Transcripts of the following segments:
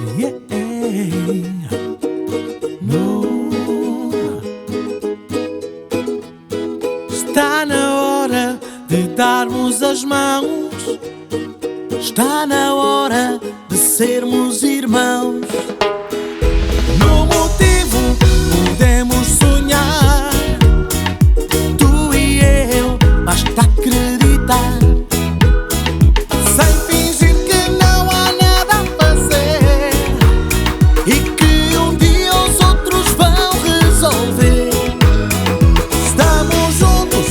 Yeah. No. Está na hora de darmos as mãos. Está na hora de sermos irmãos. No motivo podemos sonhar. Tu e eu, basta acreditar. Sem fingir que não há nada a fazer e que um dia os outros vão resolver. Estamos juntos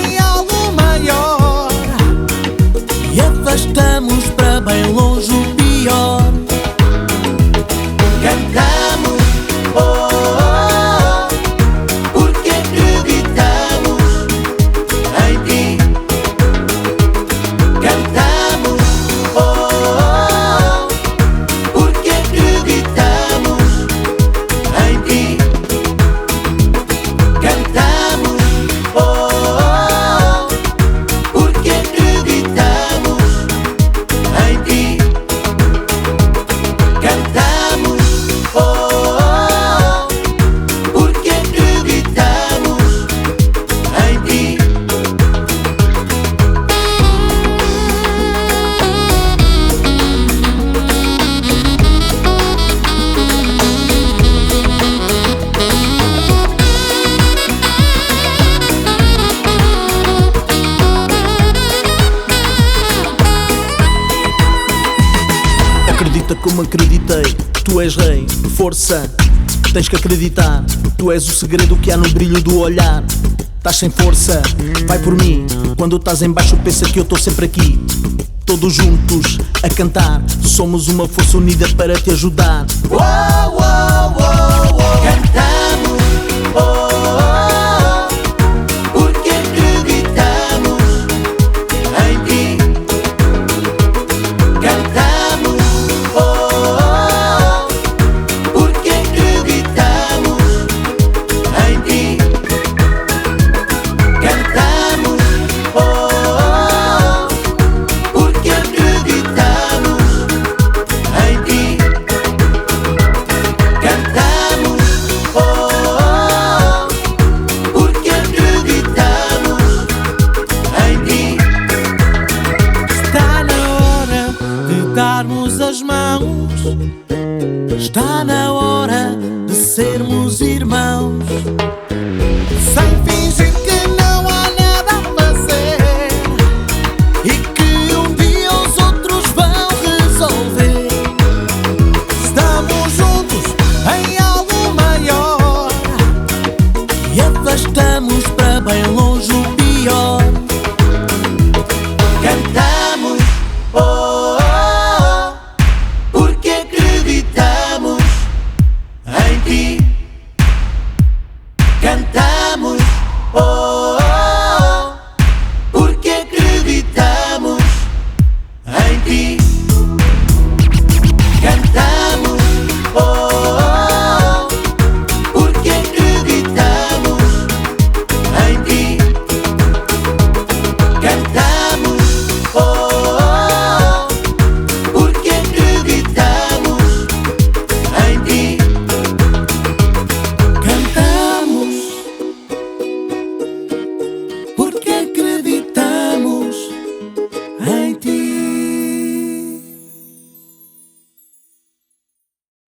em algo maior e afastamos para bem longe o pior. Cantamos, oh, oh, oh, porque acreditamos em ti. Cantamos, oh, oh, oh, porque acreditamos em ti. Cantamos, oh, oh, oh, porque acreditamos em ti. Cantamos, oh, oh, oh, porque acreditamos em ti. Acredita como acreditei, tu és rei, força, tens que acreditar. Tu és o segredo que há no brilho do olhar. Estás sem força, vai por mim. Quando estás em baixo pensa que eu estou sempre aqui. Todos juntos a cantar, somos uma força unida para te ajudar. Oh, oh, oh, oh. Cantamos, oh, oh, oh, porque acreditamos em ti. Cantamos, oh, oh, oh, porque acreditamos em ti. Cantamos, oh, oh, oh, porque acreditamos em ti. Cantamos, oh, oh, oh, porque acreditamos em ti. Está na hora de darmos as mãos. Está na hora de sermos irmãos.